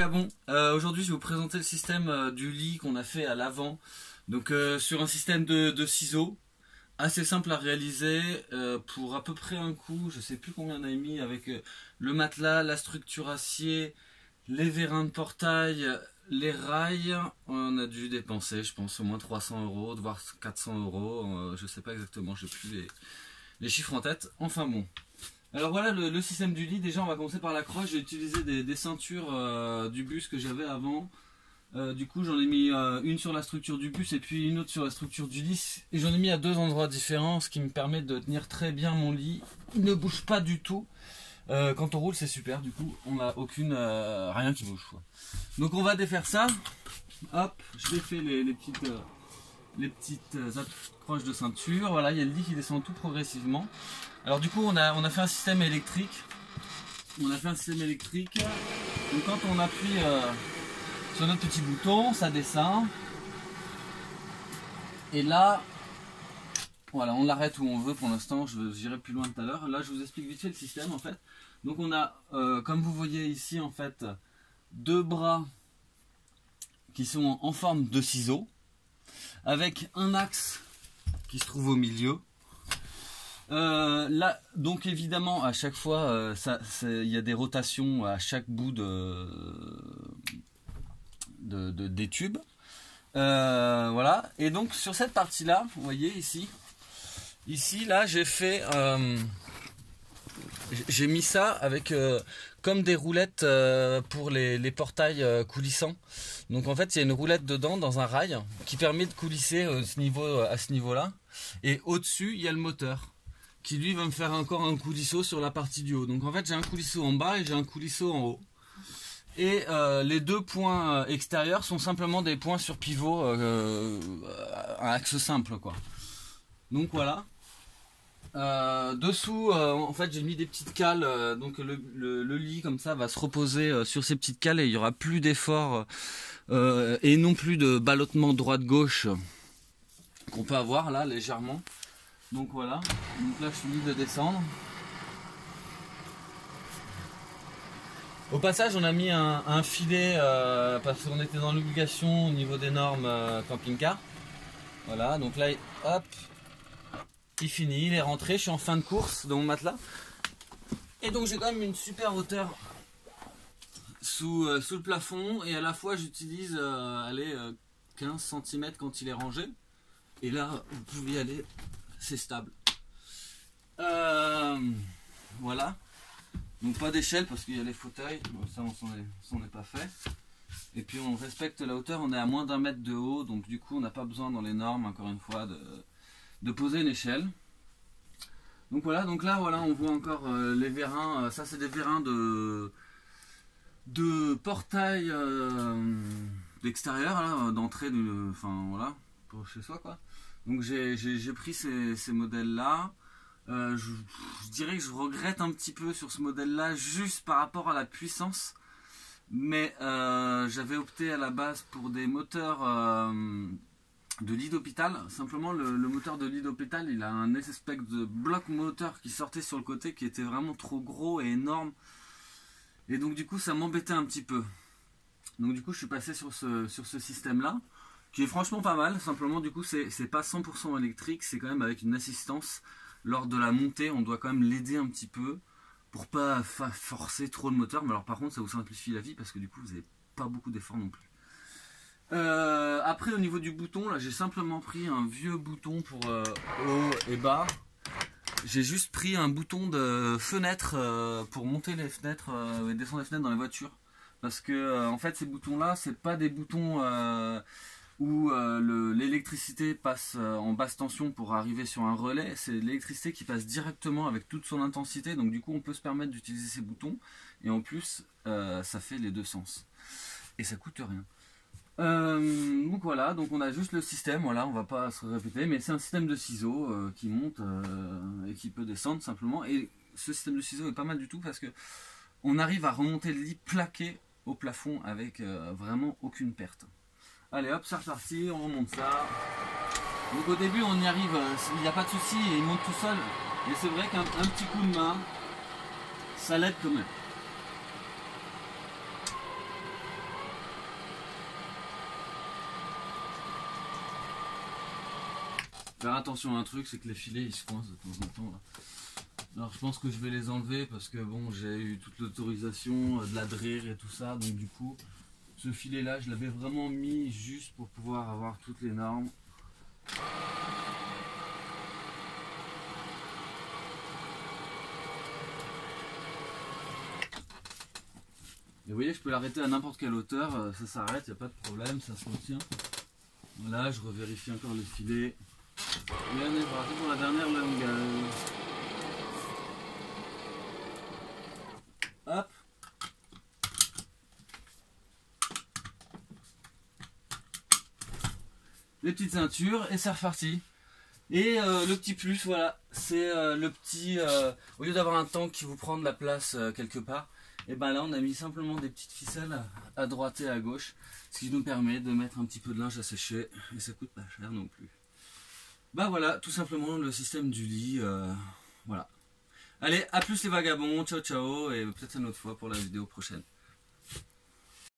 Ah bon, aujourd'hui je vais vous présenter le système du lit qu'on a fait à l'avant. Donc sur un système de ciseaux, assez simple à réaliser pour à peu près un coût, je sais plus combien on a mis avec le matelas, la structure acier, les vérins de portail, les rails. On a dû dépenser je pense au moins 300 €, voire 400 €, je sais pas exactement, je n'ai plus les chiffres en tête. Enfin bon. Alors voilà le système du lit. Déjà on va commencer par la croche. J'ai utilisé des ceintures du bus que j'avais avant. Du coup j'en ai mis une sur la structure du bus et puis une autre sur la structure du lit. Et j'en ai mis à deux endroits différents, ce qui me permet de tenir très bien mon lit. Il ne bouge pas du tout. Quand on roule c'est super, du coup on n'a rien qui bouge quoi. Donc on va défaire ça. Hop, je défais les petites accroches de ceinture. Voilà, il y a le lit qui descend tout progressivement. Alors du coup on a fait un système électrique. Donc quand on appuie sur notre petit bouton, ça descend. Et là, voilà, on l'arrête où on veut pour l'instant. J'irai plus loin tout à l'heure. Là je vous explique vite fait le système en fait. Donc on a, comme vous voyez ici en fait, deux bras qui sont en forme de ciseaux, avec un axe qui se trouve au milieu. Là, donc évidemment, à chaque fois, il y a des rotations à chaque bout des tubes. Voilà. Et donc sur cette partie-là, vous voyez ici, là, j'ai mis ça avec comme des roulettes pour les portails coulissants. Donc en fait, il y a une roulette dedans dans un rail qui permet de coulisser à ce niveau-là. Et au-dessus, il y a le moteur qui lui va me faire encore un coulisseau sur la partie du haut. Donc en fait j'ai un coulisseau en bas et j'ai un coulisseau en haut. Et les deux points extérieurs sont simplement des points sur pivot à axe simple quoi. Donc voilà. Dessous en fait j'ai mis des petites cales, donc le lit comme ça va se reposer sur ces petites cales et il n'y aura plus d'effort et non plus de ballottement droite-gauche qu'on peut avoir là légèrement. Donc voilà, donc là je finis de descendre. Au passage on a mis un filet parce qu'on était dans l'obligation au niveau des normes camping-car. Voilà, donc là hop, il finit, il est rentré, je suis en fin de course de mon matelas. Et donc j'ai quand même une super hauteur sous le plafond et à la fois j'utilise 15 cm quand il est rangé. Et là vous pouvez y aller. C'est stable. Voilà. Donc pas d'échelle parce qu'il y a les fauteuils. Bon, ça on s'en est pas fait. Et puis on respecte la hauteur. On est à moins d'1 mètre de haut. Donc du coup on n'a pas besoin dans les normes encore une fois de poser une échelle. Donc voilà. Donc là voilà on voit encore les vérins. Ça c'est des vérins de portail d'extérieur, d'entrée enfin voilà, pour chez soi quoi. Donc j'ai pris ces modèles là. Je dirais que je regrette un petit peu sur ce modèle là juste par rapport à la puissance, mais j'avais opté à la base pour des moteurs de lit d'hôpital. Simplement le moteur de lit d'hôpital il a un espèce de bloc moteur qui sortait sur le côté qui était vraiment trop gros et énorme, et donc du coup ça m'embêtait un petit peu. Donc du coup je suis passé sur ce système là qui est franchement pas mal. Simplement du coup c'est pas 100% électrique, c'est quand même avec une assistance. Lors de la montée on doit quand même l'aider un petit peu pour pas forcer trop le moteur, mais alors par contre ça vous simplifie la vie parce que du coup vous n'avez pas beaucoup d'efforts non plus. Après au niveau du bouton là j'ai simplement pris un vieux bouton pour haut et bas. J'ai juste pris un bouton de fenêtre pour monter les fenêtres et descendre les fenêtres dans les voitures, parce que en fait ces boutons là c'est pas des boutons où l'électricité passe en basse tension pour arriver sur un relais. C'est l'électricité qui passe directement avec toute son intensité, donc du coup on peut se permettre d'utiliser ces boutons et en plus ça fait les deux sens et ça coûte rien. Donc voilà, donc on a juste le système, voilà, on va pas se répéter, mais c'est un système de ciseaux qui monte et qui peut descendre simplement. Et ce système de ciseaux est pas mal du tout parce que on arrive à remonter le lit plaqué au plafond avec vraiment aucune perte. Allez hop, c'est reparti, on remonte ça. Donc au début on y arrive, il n'y a pas de souci, il monte tout seul. Mais c'est vrai qu'un petit coup de main, ça l'aide quand même. Faire attention à un truc, c'est que les filets ils se coincent de temps en temps là. Alors je pense que je vais les enlever parce que bon, j'ai eu toute l'autorisation de la DRIR et tout ça, donc du coup ce filet là je l'avais vraiment mis juste pour pouvoir avoir toutes les normes. Et vous voyez, je peux l'arrêter à n'importe quelle hauteur, ça s'arrête, il n'y a pas de problème, ça se retient. Voilà, je revérifie encore le filet. Et on est parti pour la dernière longueur. Hop. Les petites ceintures et c'est reparti. Et le petit plus, voilà, c'est le petit, au lieu d'avoir un tank qui vous prend de la place quelque part, et ben là on a mis simplement des petites ficelles à droite et à gauche, ce qui nous permet de mettre un petit peu de linge à sécher et ça coûte pas cher non plus. Bah voilà, tout simplement le système du lit, voilà. Allez, à plus les vagabonds, ciao ciao et peut-être une autre fois pour la vidéo prochaine.